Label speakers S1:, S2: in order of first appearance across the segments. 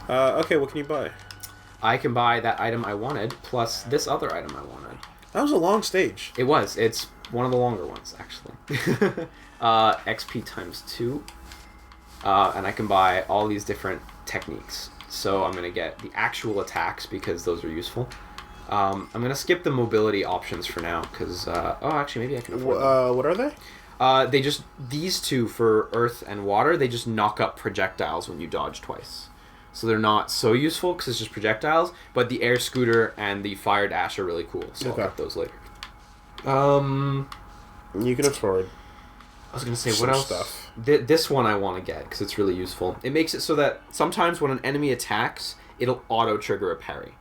S1: Okay, what can you buy?
S2: I can buy that item I wanted, plus this other item I wanted.
S1: That was a long stage.
S2: It was. It's one of the longer ones, actually. XP times 2. And I can buy all these different techniques. So I'm going to get the actual attacks because those are useful. I'm going to skip the mobility options for now because... actually, maybe I can afford them.
S1: What are they?
S2: These two for earth and water, they just knock up projectiles when you dodge twice. So they're not so useful because it's just projectiles, but the air scooter and the fire dash are really cool, so
S1: okay.
S2: I'll get those later.
S1: You can afford.
S2: I was going to say, what else?
S1: Stuff.
S2: This one I want to get because it's really useful. It makes it so that sometimes when an enemy attacks, it'll auto-trigger a parry.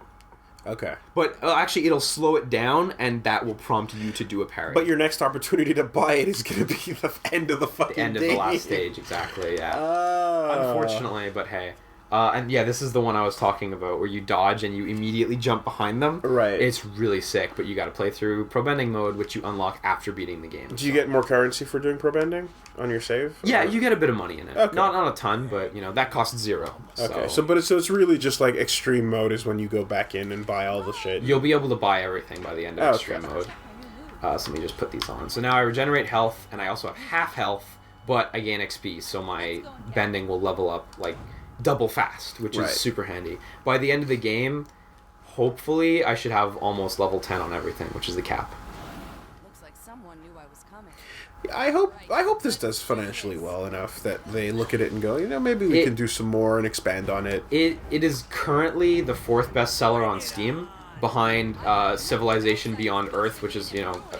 S1: Okay.
S2: But actually, it'll slow it down, and that will prompt you to do a parry.
S1: But your next opportunity to buy it is going to be the end of the fucking
S2: the end of the last stage, exactly, yeah. Unfortunately, but hey. And yeah, this is the one I was talking about, where you dodge and you immediately jump behind them.
S1: Right.
S2: It's really sick, but you got to play through pro bending mode, which you unlock after beating the game.
S1: Do you get more currency for doing pro bending on your save?
S2: Yeah, you get a bit of money in it.
S1: Okay.
S2: Not a ton, but that costs 0.
S1: Okay, so it's really just like extreme mode is when you go back in and buy all the shit.
S2: You'll be able to buy everything by the end of extreme mode. So let me just put these on. So now I regenerate health, and I also have half health, but I gain XP, so my bending will level up like double fast, which is super handy. By the end of the game, hopefully, I should have almost level 10 on everything, which is the cap.
S3: Looks like someone knew I was coming.
S1: I hope this does financially well enough that they look at it and go, maybe we can do some more and expand on it.
S2: It is currently the 4th bestseller on Steam, behind Civilization Beyond Earth, which is,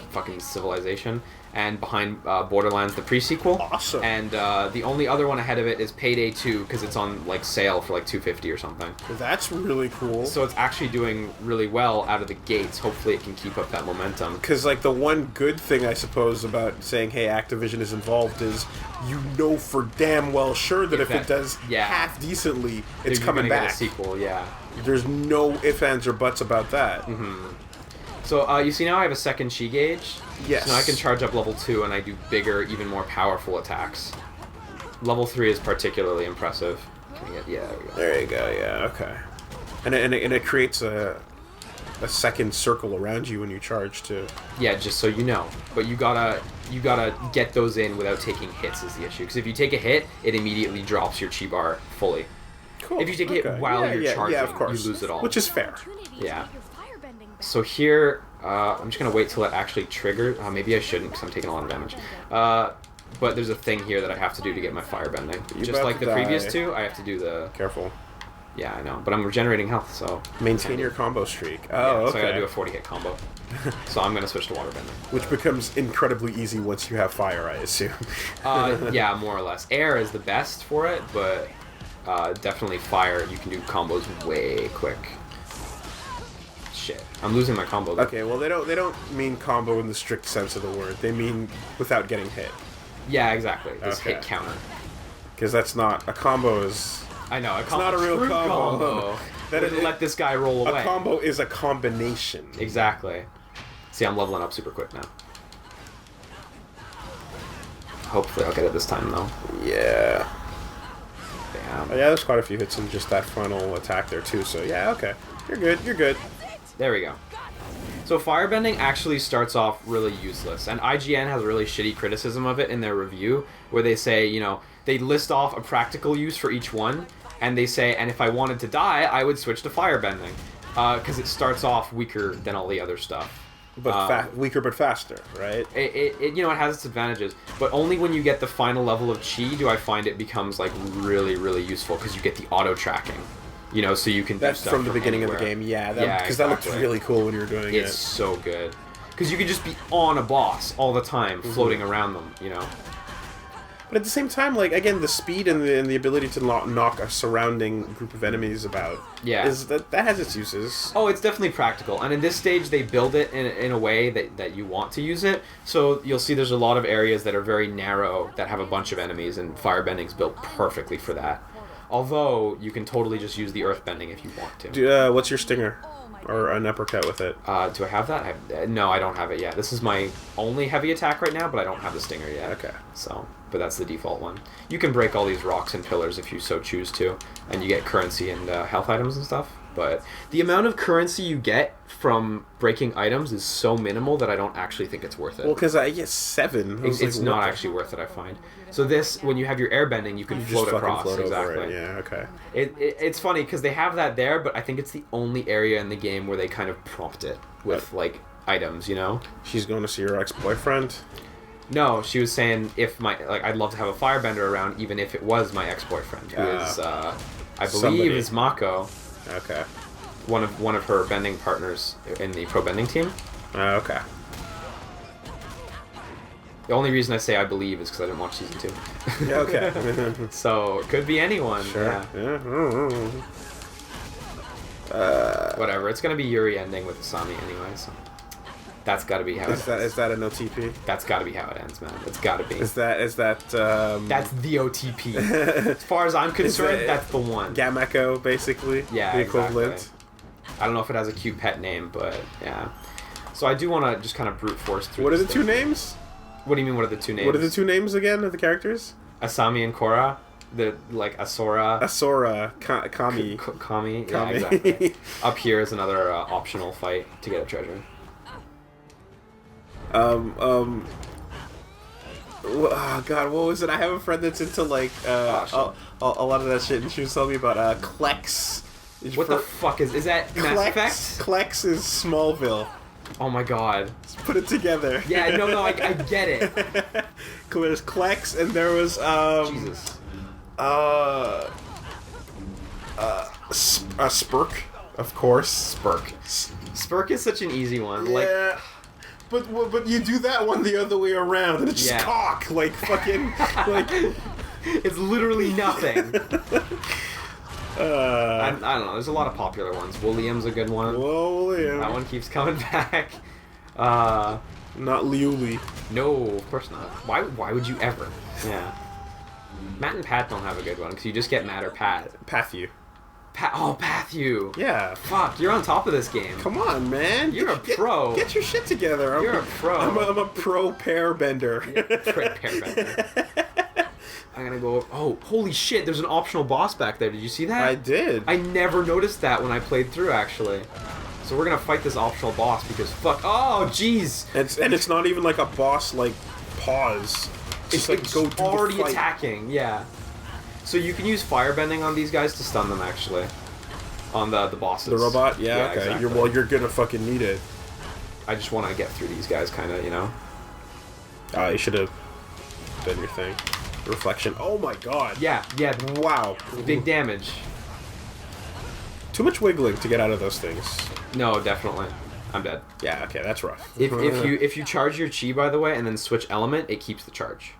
S2: fucking Civilization, and behind Borderlands, the pre-sequel.
S1: Awesome.
S2: And the only other one ahead of it is Payday 2, because it's on sale for $250 or something.
S1: That's really cool.
S2: So it's actually doing really well out of the gates. Hopefully it can keep up that momentum.
S1: Because the one good thing, I suppose, about saying, hey, Activision is involved is for damn well sure that if it does half decently, it's coming back.
S2: Get a sequel, yeah.
S1: There's no ifs, ands, or buts about that.
S2: Mm-hmm. So you see now I have a second chi gauge.
S1: Yes.
S2: So now I can charge up level 2 and I do bigger, even more powerful attacks. Level 3 is particularly impressive. Can I get,
S1: there you go, yeah, okay. And it creates a second circle around you when you charge too.
S2: Yeah, just so you know. But you gotta get those in without taking hits is the issue. Because if you take a hit, it immediately drops your chi bar fully.
S1: Cool.
S2: If you take a hit while you're charging,
S1: of course.
S2: you lose it all.
S1: Which is fair.
S2: Yeah. So here, I'm just going to wait till it actually triggers. Maybe I shouldn't because I'm taking a lot of damage. But there's a thing here that I have to do to get my firebending. Just like the previous two, I have to do the...
S1: Careful.
S2: Yeah, I know. But I'm regenerating health, so...
S1: Maintain your combo streak. Oh,
S2: yeah,
S1: okay.
S2: So I gotta do a 40-hit combo. So I'm going to switch to waterbending.
S1: Which becomes incredibly easy once you have fire, I assume.
S2: Yeah, more or less. Air is the best for it, but definitely fire. You can do combos way quick. Shit. I'm losing my combo though.
S1: Okay, well they don't mean combo in the strict sense of the word. They mean without getting hit.
S2: Yeah, exactly. This hit counter.
S1: Because that's not a combo is.
S2: I know.
S1: It's not a real combo.
S2: Let this guy roll away.
S1: A combo is a combination.
S2: Exactly. See, I'm leveling up super quick now. Hopefully, I'll get it this time though.
S1: Yeah.
S2: Damn.
S1: Oh, yeah, there's quite a few hits in just that final attack there too. So yeah, okay. You're good. You're good.
S2: There we go. So firebending actually starts off really useless, and IGN has a really shitty criticism of it in their review, where they say, they list off a practical use for each one, and they say, and if I wanted to die, I would switch to firebending, because it starts off weaker than all the other stuff.
S1: But weaker but faster, right?
S2: It has its advantages, but only when you get the final level of chi do I find it becomes really, really useful, because you get the auto tracking. So you can do stuff
S1: from the beginning
S2: anywhere.
S1: of the game, yeah. Because
S2: exactly.
S1: that looked really cool when you were doing it.
S2: It's so good. Because you can just be on a boss all the time, floating around them,
S1: But at the same time, again, the speed and the ability to knock a surrounding group of enemies about, that has its uses.
S2: Oh, it's definitely practical. And in this stage, they build it in a way that you want to use it. So you'll see there's a lot of areas that are very narrow that have a bunch of enemies, and firebending's built perfectly for that. Although, you can totally just use the earthbending if you want to.
S1: What's your stinger or an uppercut with it.
S2: Do I have that? No, I don't have it yet. This is my only heavy attack right now, but I don't have the stinger yet.
S1: Okay.
S2: So, but that's the default one. You can break all these rocks and pillars if you so choose to, and you get currency and health items and stuff. But the amount of currency you get from breaking items is so minimal that I don't actually think it's worth it.
S1: Well, because I get 7.
S2: It's not actually worth it, I find. So this, when you have your airbending, you can float across.
S1: Float
S2: exactly.
S1: Over it. Yeah. Okay.
S2: It's funny because they have that there, but I think it's the only area in the game where they kind of prompt it with like items. You know.
S1: She's going to see her ex-boyfriend.
S2: No, she was saying if I'd love to have a firebender around, even if it was my ex-boyfriend, who is I believe is Mako.
S1: Okay.
S2: One of her bending partners in the pro bending team.
S1: Okay.
S2: The only reason I say I believe is because I didn't watch season 2.
S1: Yeah, okay.
S2: So it could be anyone.
S1: Sure. Yeah.
S2: Whatever. It's gonna be Yuri ending with Asami anyway. So that's got to be how it ends.
S1: Is that an OTP?
S2: That's got to be how it ends, man. It's got to be.
S1: Is that
S2: That's the OTP. As far as I'm concerned, that's the one.
S1: Gameko, basically.
S2: Yeah,
S1: the equivalent.
S2: Exactly. I don't know if it has a cute pet name, but yeah. So I do want to just kind of brute force through.
S1: What are the 2 names?
S2: What do you mean? What are the 2 names?
S1: What are the 2 names again of the characters?
S2: Asami and Korra. The Asora.
S1: Kami.
S2: Kami. Yeah, exactly. Up here is another optional fight to get a treasure.
S1: Oh God, what was it? I have a friend that's into like a lot of that shit, and she was telling me about Klex.
S2: What the fuck is that? Mass Effect?
S1: Klex is Smallville.
S2: Oh my God!
S1: Let's put it together.
S2: Yeah, no, I get it.
S1: There's Klex, and there was
S2: Jesus.
S1: Spurk, of course.
S2: Spurk is such an easy one.
S1: Yeah.
S2: Like.
S1: But you do that one the other way around, and it's just cock, like fucking, like
S2: it's literally nothing. I don't know. There's a lot of popular ones. William's a good one.
S1: William.
S2: That one keeps coming back.
S1: Not Liuli.
S2: No, of course not. Why would you ever? Yeah. Matt and Pat don't have a good one because you just get Matt or Pat.
S1: Pathu.
S2: Pathu.
S1: Yeah.
S2: Fuck, you're on top of this game.
S1: Come on, man.
S2: You're a pro.
S1: Get your shit together.
S2: You're a pro.
S1: I'm a pro pair bender.
S2: Pair bender. I'm gonna go. Oh, holy shit! There's an optional boss back there. Did you see that?
S1: I did.
S2: I never noticed that when I played through, actually. So we're gonna fight this optional boss because fuck. Oh, jeez.
S1: It's not even like a boss like pause.
S2: It's like go already attacking. Yeah. So you can use firebending on these guys to stun them, actually. On the bosses.
S1: The robot? Yeah, okay.
S2: Exactly.
S1: You're gonna fucking need it.
S2: I just want to get through these guys, kind of, you know?
S1: You should have done your thing. Reflection. Oh my god.
S2: Yeah.
S1: Wow.
S2: Big damage.
S1: Too much wiggling to get out of those things.
S2: No, definitely. I'm dead.
S1: Yeah, okay, that's rough.
S2: If you charge your chi, by the way, and then switch element, it keeps the charge.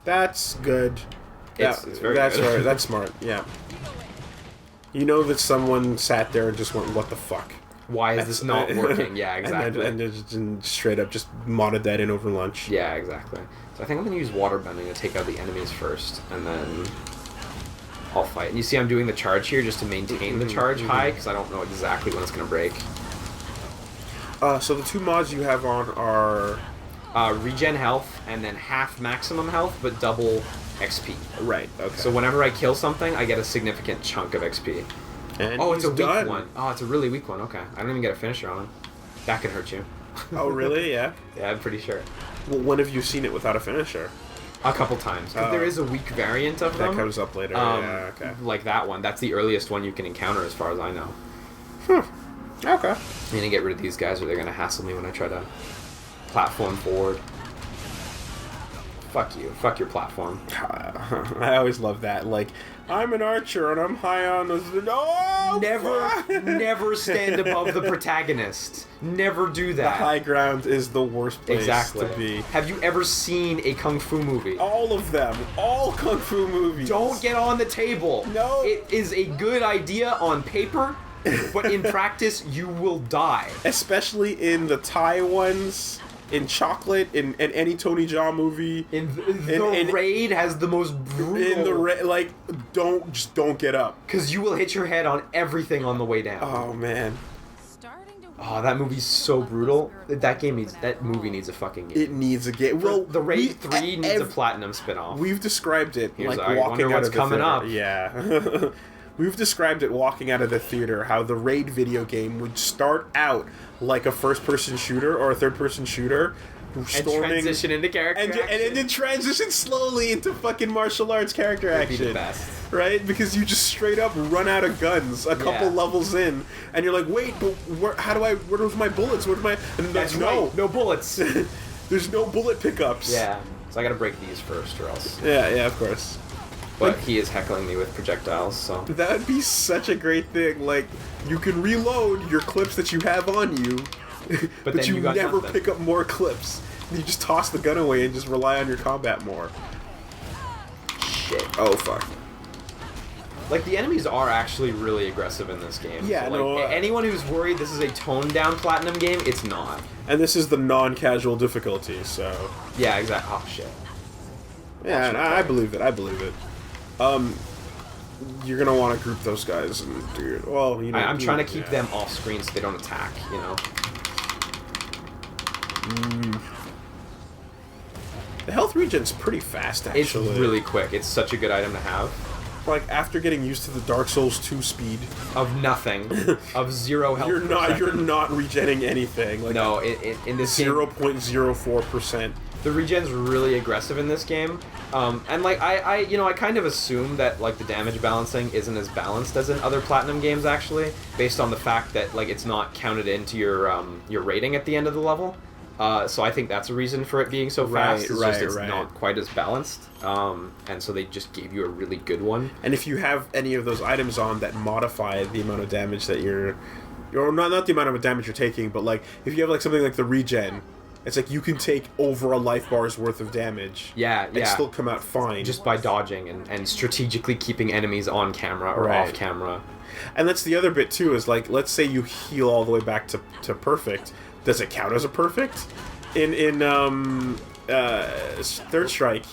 S1: That's good.
S2: It's very good.
S1: Right. That's smart. Yeah. You know that someone sat there and just went, "What the fuck?
S2: Why is this not working?" Yeah, exactly.
S1: And just straight up just modded that in over lunch.
S2: Yeah, exactly. So I think I'm gonna use water bending to take out the enemies first, and then I'll fight. And you see, I'm doing the charge here just to maintain the charge high because I don't know exactly when it's gonna break.
S1: So the 2 mods you have on are
S2: regen health and then half maximum health, but double XP.
S1: Right. Okay.
S2: So whenever I kill something, I get a significant chunk of XP.
S1: And
S2: it's a weak one. Oh, it's a really weak one. Okay, I don't even get a finisher on him. That can hurt you.
S1: Oh, really? Yeah.
S2: Yeah, I'm pretty sure.
S1: Well, when have you seen it without a finisher?
S2: A couple times. Because there is a weak variant of them.
S1: That comes up later. Yeah. Okay.
S2: Like that one. That's the earliest one you can encounter, as far as I know.
S1: Okay.
S2: I'm gonna get rid of these guys, or they're gonna hassle me when I try to platform forward. Fuck you. Fuck your platform.
S1: I always love that. Like, I'm an archer and I'm high on the... No!
S2: Never stand above the protagonist. Never do that.
S1: The high ground is the worst place to be.
S2: Have you ever seen a kung fu movie?
S1: All of them. All kung fu movies.
S2: Don't get on the table.
S1: No.
S2: It is a good idea on paper, but in practice, you will die.
S1: Especially in the Thai ones... In Chocolate, in any Tony Jaa movie,
S2: the Raid has the most brutal.
S1: In the don't get up
S2: because you will hit your head on everything on the way down.
S1: Oh man,
S2: Oh, that movie's so brutal. That movie needs a fucking game.
S1: It needs a game. Well,
S2: the Raid 3 needs a platinum spin-off.
S1: We've described it
S2: like
S1: walking out of the
S2: coming
S1: theater.
S2: up.
S1: Yeah. We've described it walking out of the theater, how the Raid video game would start out like a first-person shooter or a third-person shooter,
S2: and transition into character action.
S1: And then transition slowly into fucking martial arts character action.
S2: That'd be the best.
S1: Right? Because you just straight up run out of guns a couple levels in, and you're like, wait, but where's my bullets? Where's my... And
S2: That's no bullets.
S1: There's no bullet pickups.
S2: Yeah. So I gotta break these first or else.
S1: Yeah, of course.
S2: But he is heckling me with projectiles, so...
S1: That would be such a great thing. Like, you can reload your clips that you have on you, but you never pick up more clips. You just toss the gun away and just rely on your combat more.
S2: Shit.
S1: Oh, fuck.
S2: Like, the enemies are actually really aggressive in this game.
S1: Yeah,
S2: so, like, anyone who's worried this is a toned-down platinum game, it's not.
S1: And this is the non-casual difficulty, so...
S2: Yeah, exactly. Oh, shit.
S1: Yeah, I believe it. You're gonna want to group those guys and do it. Well, you know...
S2: I'm trying to keep them off screen so they don't attack, you know?
S1: The health regen's pretty fast, actually.
S2: It's really quick. It's such a good item to have.
S1: Like, after getting used to the Dark Souls 2 speed...
S2: Of nothing. Of 0 health.
S1: You're not regenning anything. Like,
S2: no, in this
S1: 0.04%.
S2: The regen's really aggressive in this game. And, like, I kind of assume that, like, the damage balancing isn't as balanced as in other Platinum games, actually, based on the fact that, like, it's not counted into your rating at the end of the level. So I think that's a reason for it being so fast. It's not quite as balanced. And so they just gave you a really good one.
S1: And if you have any of those items on that modify the amount of damage that you're not the amount of damage you're taking, but like if you have like something like the regen, it's like you can take over a life bar's worth of damage. And still come out fine.
S2: Just by dodging and strategically keeping enemies on camera or off camera.
S1: And that's the other bit too, is like, let's say you heal all the way back to perfect. Does it count as a perfect? In Third Strike,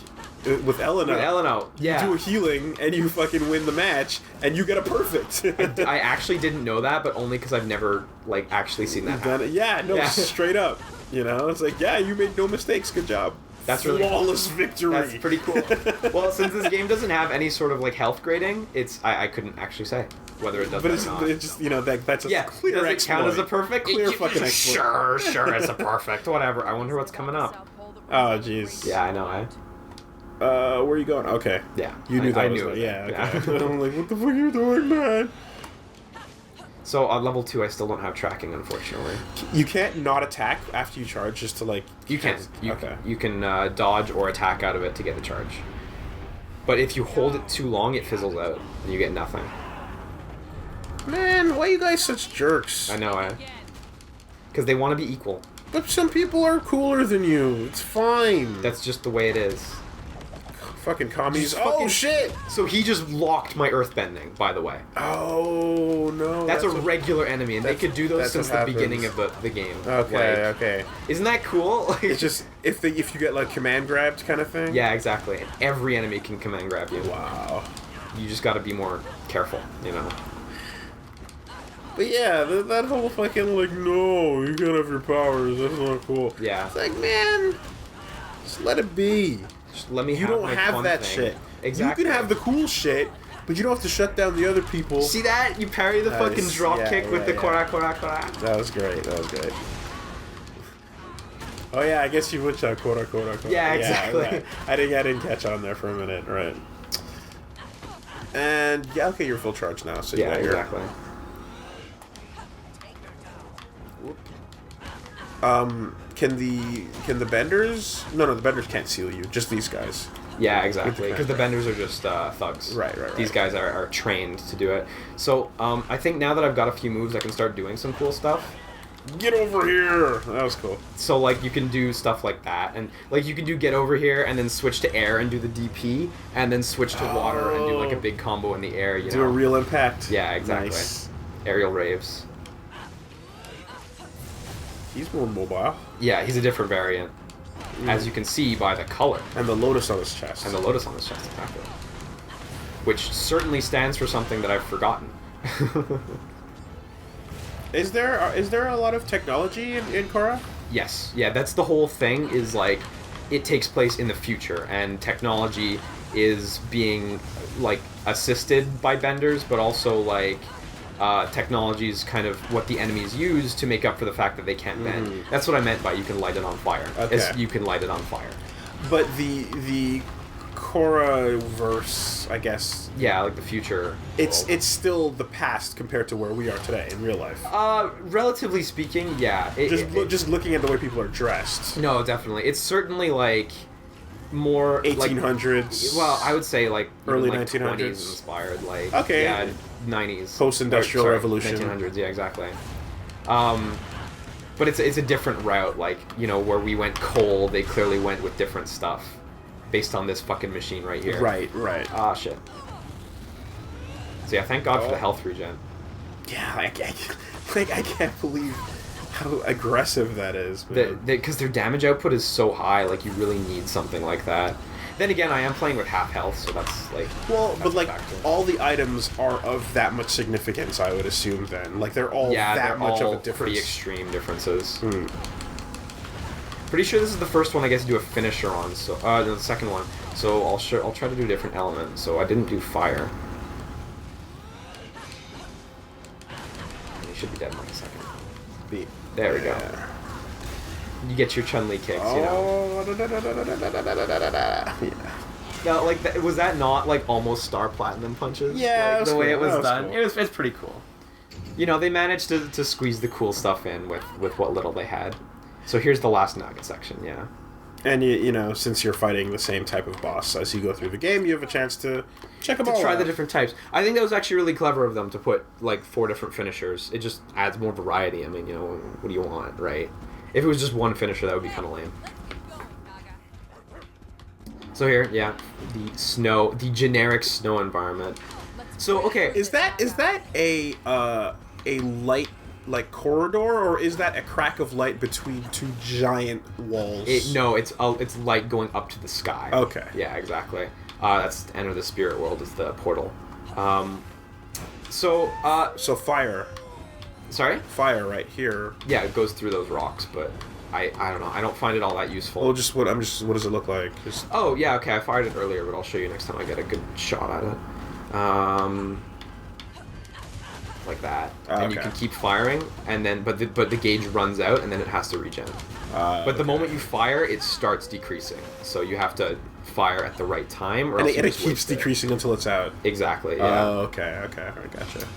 S1: with Elena,
S2: yeah.
S1: You do a healing and you fucking win the match and you get a perfect.
S2: I actually didn't know that, but only because I've never like actually seen that happen.
S1: Straight up. You know, it's like, yeah, you made no mistakes. Good job.
S2: That's really
S1: flawless victory.
S2: That's pretty cool. Well, since this game doesn't have any sort of like health grading, I couldn't actually say whether it does.
S1: But
S2: or not.
S1: It's just, you know, that's a clear
S2: does it
S1: exploit.
S2: count as a perfect?
S1: Clear fucking exploit.
S2: Sure, it's a perfect. Whatever. I wonder what's coming up.
S1: Oh, jeez.
S2: Yeah, I know.
S1: Where are you going? Okay.
S2: Yeah.
S1: You knew that.
S2: I knew it.
S1: Yeah. Okay. I'm like, what the fuck are you doing, man?
S2: So on level 2, I still don't have tracking, unfortunately.
S1: You can't not attack after you charge, just to like.
S2: You can. You can dodge or attack out of it to get the charge. But if you hold it too long, it fizzles out and you get nothing.
S1: Man, why are you guys such jerks?
S2: I know, because they want to be equal.
S1: But some people are cooler than you. It's fine.
S2: That's just the way it is.
S1: Fucking commies. Oh, shit!
S2: So he just locked my earthbending, by the way.
S1: Oh, no.
S2: That's a regular enemy, and they could do those since the beginning of the game.
S1: Okay.
S2: Isn't that cool?
S1: It's just, if you get, like, command grabbed kind of thing?
S2: Yeah, exactly. And every enemy can command grab you.
S1: Wow.
S2: You just gotta be more careful, you know?
S1: But yeah, that whole fucking, like, no, you can't have your powers, that's not cool.
S2: Yeah.
S1: It's like, man, just let it be.
S2: Just let me
S1: You don't have that shit.
S2: Exactly.
S1: You can have the cool shit, but you don't have to shut down the other people.
S2: See that? You parry the fucking drop kick with the Korra.
S1: That was great. Oh yeah, I guess you would shout Korra.
S2: Yeah, exactly.
S1: Right. I didn't catch on there for a minute, right? And yeah, okay, you're full charge now. So
S2: yeah, exactly.
S1: Can the benders? No, the benders can't seal you. Just these guys.
S2: Yeah, exactly. Because the benders are just thugs.
S1: Right.
S2: These guys are trained to do it. So I think now that I've got a few moves, I can start doing some cool stuff.
S1: Get over here! That was cool.
S2: So like you can do stuff like that, and like you can do get over here, and then switch to air and do the DP, and then switch to water and do like a big combo in the air. You know?
S1: Do a real impact.
S2: Yeah, exactly.
S1: Nice.
S2: Aerial raves.
S1: He's more mobile.
S2: Yeah, he's a different variant, as you can see by the color.
S1: And the lotus on his chest.
S2: Exactly. Which certainly stands for something that I've forgotten.
S1: Is there a lot of technology in Korra?
S2: Yes, yeah, that's the whole thing. Is like, it takes place in the future, and technology is being like assisted by benders, but also like technology is kind of what the enemies use to make up for the fact that they can't bend. That's what I meant by you can light it on fire.
S1: Okay.
S2: You can light it on fire.
S1: But the Korra verse, I guess.
S2: Yeah, like the future.
S1: It's still the past compared to where we are today in real life.
S2: Relatively speaking, yeah.
S1: Just looking at the way people are dressed.
S2: No, definitely. It's certainly like more
S1: 1800s.
S2: Well, I would say like
S1: early
S2: like
S1: 1900s
S2: 20s inspired. Like
S1: okay,
S2: yeah, 90s.
S1: Post-industrial revolution.
S2: 1900s. Yeah, exactly. But it's a different route. Like, you know, where we went coal, they clearly went with different stuff. Based on this fucking machine right here.
S1: Right.
S2: Ah, shit. So yeah, thank God for the health regen.
S1: Yeah, I can't believe how aggressive that is.
S2: Because their damage output is so high, like, you really need something like that. Then again, I am playing with half health, so that's, like...
S1: Well, but, like, all the items are of that much significance, I would assume, then. Like, they're all that much of a difference.
S2: Pretty extreme differences.
S1: Hmm.
S2: Pretty sure this is the first one I get to do a finisher on, so no, the second one. So I'll try to do a different element. So I didn't do fire. You should be dead in like a second. There we go. You get your Chun-Li kicks, you know.
S1: Yeah.
S2: Now, like, was that not like almost Star Platinum punches?
S1: Yeah,
S2: like, the way it was done.
S1: Cool.
S2: It's pretty cool. You know, they managed to squeeze the cool stuff in with what little they had. So here's the last nugget section, yeah.
S1: And you know, since you're fighting the same type of boss as you go through the game, you have a chance to check them all out.
S2: To try the different types. I think that was actually really clever of them to put like 4 different finishers. It just adds more variety. I mean, you know, what do you want, right? If it was just one finisher, that would be kind of lame. So here, yeah, the generic snow environment. So okay,
S1: is that a light like corridor, or is that a crack of light between two giant walls?
S2: No, it's light going up to the sky.
S1: Okay.
S2: Yeah, exactly. That's the end of the spirit world. Is the portal. So
S1: fire.
S2: Sorry?
S1: Fire right here.
S2: Yeah, it goes through those rocks, but I don't know. I don't find it all that useful.
S1: Well, what does it look like?
S2: Oh yeah, okay. I fired it earlier, but I'll show you next time I get a good shot at it. Like that, and you can keep firing, and then but the gauge runs out, and then it has to regen. But the moment you fire, it starts decreasing. So you have to fire at the right time, or else
S1: it keeps decreasing until it's out.
S2: Exactly. Yeah.
S1: Oh, okay. I gotcha.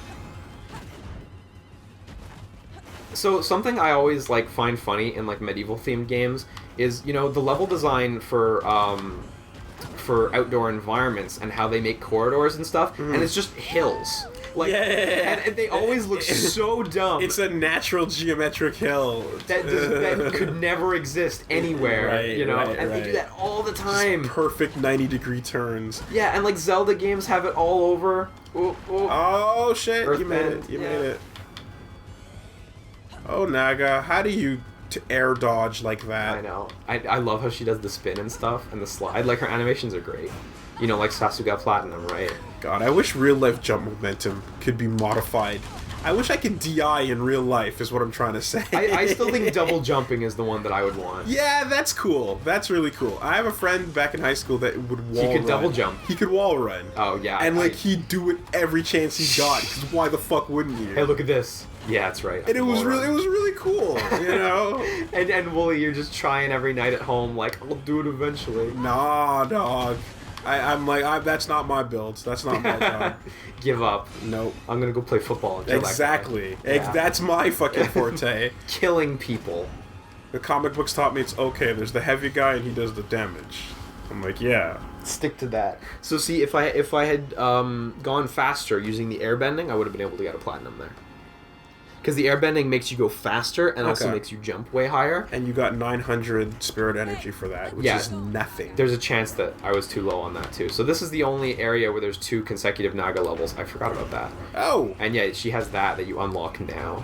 S2: So something I always like find funny in like medieval themed games is, you know, the level design for outdoor environments and how they make corridors and stuff, and it's just hills. Like,
S1: yeah.
S2: And they always look so dumb.
S1: It's a natural geometric hill
S2: that could never exist anywhere,
S1: right,
S2: you know.
S1: Right.
S2: They do that all the time.
S1: Just perfect 90-degree turns.
S2: Yeah, and like Zelda games have it all over.
S1: Oh shit! You made it. You made it. Oh Naga, how do you air dodge like that?
S2: I know. I love how she does the spin and stuff and the slide. Like, her animations are great. You know, like Sasuga Platinum, right?
S1: God, I wish real-life jump momentum could be modified. I wish I could DI in real life, is what I'm trying to say.
S2: I still think double jumping is the one that I would want.
S1: Yeah, that's cool. That's really cool. I have a friend back in high school that would wall run.
S2: He could double jump.
S1: He could wall run.
S2: Oh, yeah.
S1: And, he'd do it every chance he got, because why the fuck wouldn't you?
S2: Hey, look at this. Yeah, that's right.
S1: And it was really cool, you know?
S2: and Wooly, you're just trying every night at home, like, I'll do it eventually.
S1: Nah, dog. I'm like, that's not my build. That's not my job.
S2: Give up.
S1: Nope.
S2: I'm gonna go play football. And kill
S1: exactly.
S2: That guy. Yeah.
S1: That's my fucking forte.
S2: Killing people.
S1: The comic books taught me it's okay. There's the heavy guy and he does the damage. I'm like, yeah.
S2: Stick to that. So see, if I had gone faster using the airbending, I would have been able to get a platinum there. Because the airbending makes you go faster and also makes you jump way higher.
S1: And you got 900 spirit energy for that, which is nothing.
S2: There's a chance that I was too low on that too. So this is the only area where there's 2 consecutive Naga levels. I forgot about that.
S1: Oh!
S2: And yeah, she has that you unlock now.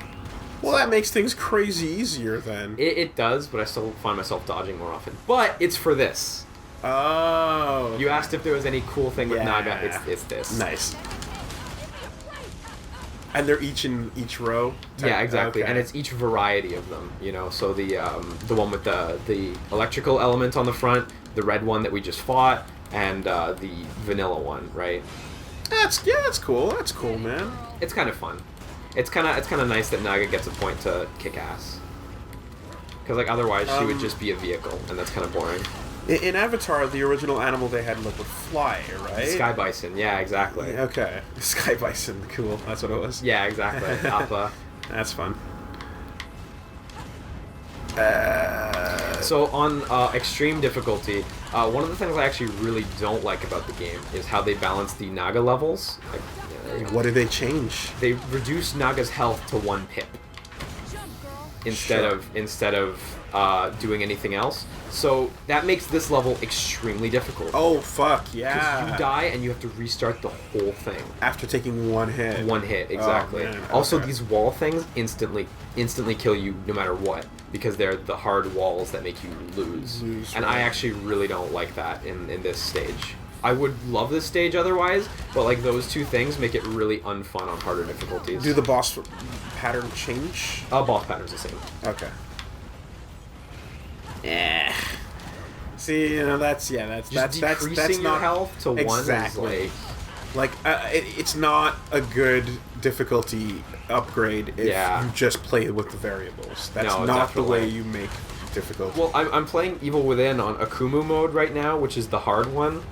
S1: Well, that makes things crazy easier then.
S2: It does, but I still find myself dodging more often. But it's for this.
S1: Oh.
S2: You asked if there was any cool thing with Naga. It's this.
S1: Nice. And they're each in each row?
S2: Yeah, exactly.
S1: Okay.
S2: And it's each variety of them, you know. So the one with the electrical element on the front, the red one that we just fought, and the vanilla one, right?
S1: That's cool. That's cool, man.
S2: It's kind of fun. It's kind of nice that Naga gets a point to kick ass. Because like otherwise she would just be a vehicle, and that's kind of boring.
S1: In Avatar, the original animal they had would fly, right?
S2: Sky bison, yeah, exactly.
S1: Okay, sky bison, cool. That's what it was.
S2: Yeah, exactly. Appa.
S1: That's fun.
S2: So on extreme difficulty, one of the things I actually really don't like about the game is how they balance the Naga levels. Like,
S1: What did they change?
S2: they reduce Naga's health to 1 pip instead of doing anything else. So that makes this level extremely difficult.
S1: Oh fuck
S2: Because
S1: yeah!
S2: you die and you have to restart the whole thing.
S1: After taking one hit.
S2: 1 hit, exactly.
S1: Oh, man.
S2: Also,
S1: Okay.
S2: these wall things instantly kill you no matter what, because they're the hard walls that make you lose. And I
S1: right.
S2: actually really don't like that in this stage. I would love this stage otherwise, but like those two things make it really unfun on harder difficulties.
S1: Do the boss pattern change?
S2: Boss pattern's the same.
S1: Okay. Yeah. See, you know, that's
S2: Decreasing your
S1: not
S2: health to 1
S1: exactly.
S2: is
S1: it's not a good difficulty upgrade if
S2: Yeah.
S1: you just play with the variables. That's
S2: No,
S1: not the way
S2: definitely.
S1: you make difficulty.
S2: Well, I'm playing Evil Within on Akumu mode right now, which is the hard one.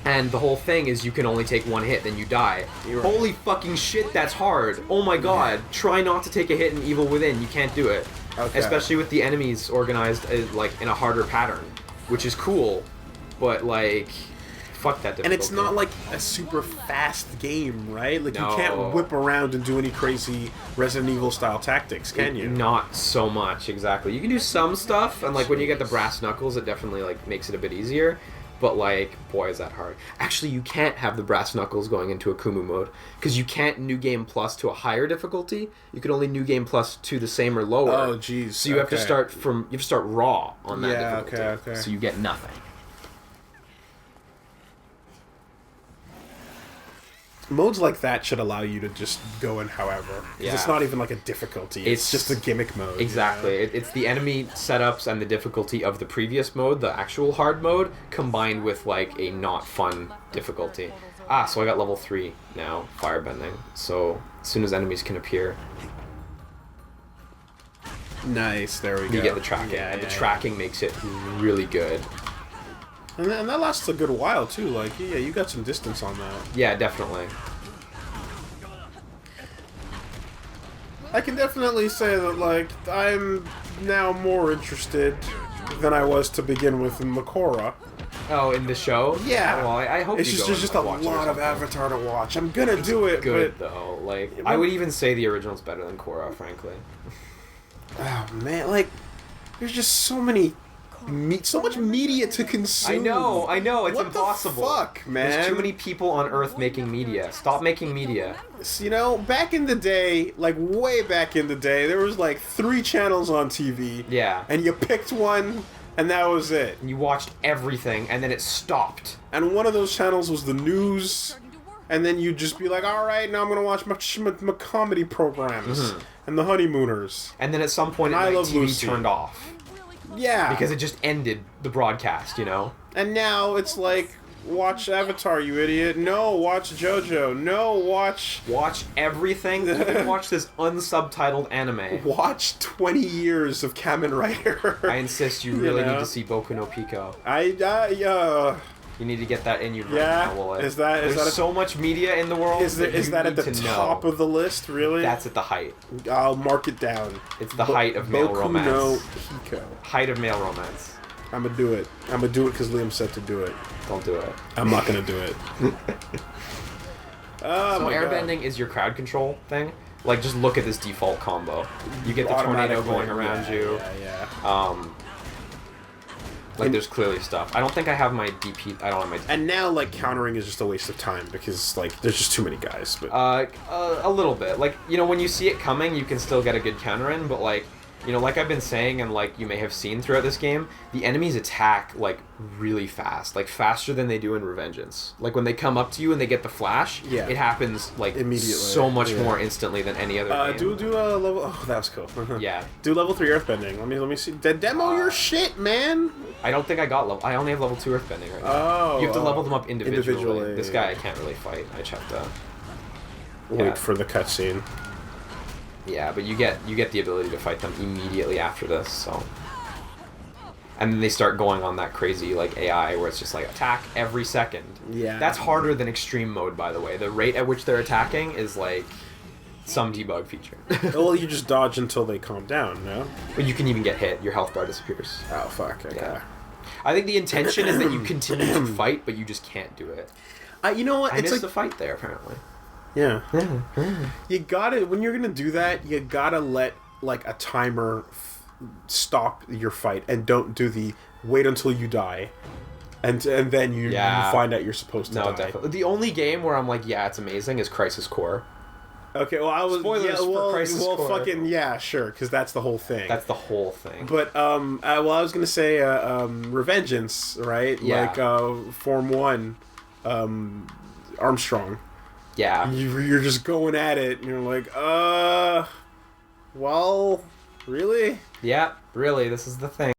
S2: And the whole thing is you can only take 1 hit, then you die.
S1: You're right.
S2: Holy fucking shit, that's hard. Oh my god. Try not to take a hit in Evil Within. You can't do it.
S1: Okay.
S2: Especially with the enemies organized like in a harder pattern, which is cool, but like fuck that difficulty.
S1: And it's not like a super fast game, right? Like
S2: No.
S1: you can't whip around and do any crazy Resident Evil style tactics, can you?
S2: Not so much, exactly. You can do some stuff, and like when you get the brass knuckles, it definitely like makes it a bit easier. But like, boy, is that hard. Actually, you can't have the brass knuckles going into Akumu mode because you can't New Game Plus to a higher difficulty. You can only New Game Plus to the same or lower.
S1: Oh, jeez.
S2: So you have to
S1: Okay.
S2: start raw on that
S1: Yeah,
S2: difficulty.
S1: okay.
S2: So you get nothing.
S1: Modes like that should allow you to just go in however. 'Cause
S2: Yeah.
S1: It's not even like a difficulty. It's just a gimmick mode.
S2: Exactly. It's the enemy setups and the difficulty of the previous mode, the actual hard mode, combined with like a not fun difficulty. So I got level 3 now, firebending. So as soon as enemies can appear,
S1: Nice. There we go.
S2: you get the tracking.
S1: Yeah,
S2: and the
S1: yeah.
S2: tracking makes it really good.
S1: And that lasts a good while too. Like, yeah, you got some distance on that.
S2: Yeah, definitely.
S1: I can definitely say that, like, I'm now more interested than I was to begin with in the Korra.
S2: Oh, in the show?
S1: Yeah.
S2: Well, I hope
S1: It's
S2: you
S1: just
S2: go
S1: there's
S2: and
S1: just a
S2: watch it or
S1: lot of
S2: something.
S1: Avatar to watch. I'm gonna do it,
S2: Good
S1: but
S2: though. Like, I would even say the original's better than Korra, frankly.
S1: oh man, like, there's just so much media to consume.
S2: I know, it's
S1: What
S2: impossible.
S1: the fuck, man?
S2: There's too many people on Earth making media. Stop making media.
S1: You know, back in the day, like way back in the day, there was like 3 channels on TV.
S2: Yeah.
S1: And you picked one, and that was it.
S2: And you watched everything, and then it stopped.
S1: And one of those channels was the news, and then you'd just be like, all right, now I'm going to watch my comedy programs and the Honeymooners.
S2: And then at some point,
S1: I
S2: at night,
S1: Love
S2: TV
S1: Lucy.
S2: turned off.
S1: Yeah.
S2: Because it just ended the broadcast, you know?
S1: And now it's like, watch Avatar, you idiot. No, watch JoJo. No, watch
S2: everything. Even watch this unsubtitled anime.
S1: Watch 20 years of Kamen Rider.
S2: I insist you really
S1: know?
S2: need to see Boku no Pico.
S1: You
S2: You need to get that in you right
S1: Yeah?
S2: now, Willet.
S1: Is that
S2: There's so much media in the world.
S1: is that at the
S2: you need to
S1: top
S2: know.
S1: of the list, really?
S2: That's at the height.
S1: I'll mark it down.
S2: It's the height of male
S1: Boku
S2: romance.
S1: no Hiko.
S2: Height of male romance.
S1: I'm gonna do it. I'm gonna do it because Liam said to do it.
S2: Don't do it.
S1: I'm not gonna do it. Oh
S2: So
S1: my God.
S2: airbending is your crowd control thing. Like, just look at this default combo. You get the tornado
S1: Automatically,
S2: going around you.
S1: Yeah.
S2: Like, there's clearly stuff. I don't think I have my DP. I don't have my.
S1: And now, like, countering is just a waste of time because, like, there's just too many guys. But
S2: A little bit. Like, you know, when you see it coming, you can still get a good counter in, but like, You know, like I've been saying, and like you may have seen throughout this game, the enemies attack like really fast, like faster than they do in Revengeance. Like when they come up to you and they get the flash, it happens like
S1: immediately,
S2: so much more instantly than any other game.
S1: Do a level. Oh, that was cool.
S2: Yeah.
S1: Do level 3 earthbending. Let me see. Demo your shit, man.
S2: I don't think I got level. I only have level 2 earthbending right now.
S1: Oh,
S2: you have to level them up individually.
S1: individually.
S2: This guy I can't really fight. I checked out.
S1: Wait for the cutscene.
S2: Yeah, but you get the ability to fight them immediately after this, so. And then they start going on that crazy like AI where it's just like attack every second.
S1: Yeah.
S2: That's harder than extreme mode, by the way. The rate at which they're attacking is like some debug feature.
S1: Well, you just dodge until they calm down, no?
S2: But you can even get hit. Your health bar disappears.
S1: Oh fuck. Okay.
S2: Yeah. I think the intention is that you continue to fight, but you just can't do it.
S1: You know what?
S2: I
S1: It's
S2: missed
S1: like
S2: a fight there apparently.
S1: yeah. You gotta when you're gonna do that, you gotta let like a timer stop your fight and don't do the wait until you die, and then you find out you're supposed to die.
S2: No, definitely. The only game where I'm like, yeah, it's amazing is Crisis Core.
S1: Okay, well, I was
S2: Spoilers for Crisis Core.
S1: fucking yeah, sure, because that's the whole thing.
S2: That's the whole thing.
S1: But well, I was gonna say Revengeance, right?
S2: Yeah.
S1: Like Form 1, Armstrong.
S2: Yeah.
S1: You're just going at it, and you're like, well, really?
S2: Yeah, really, this is the thing.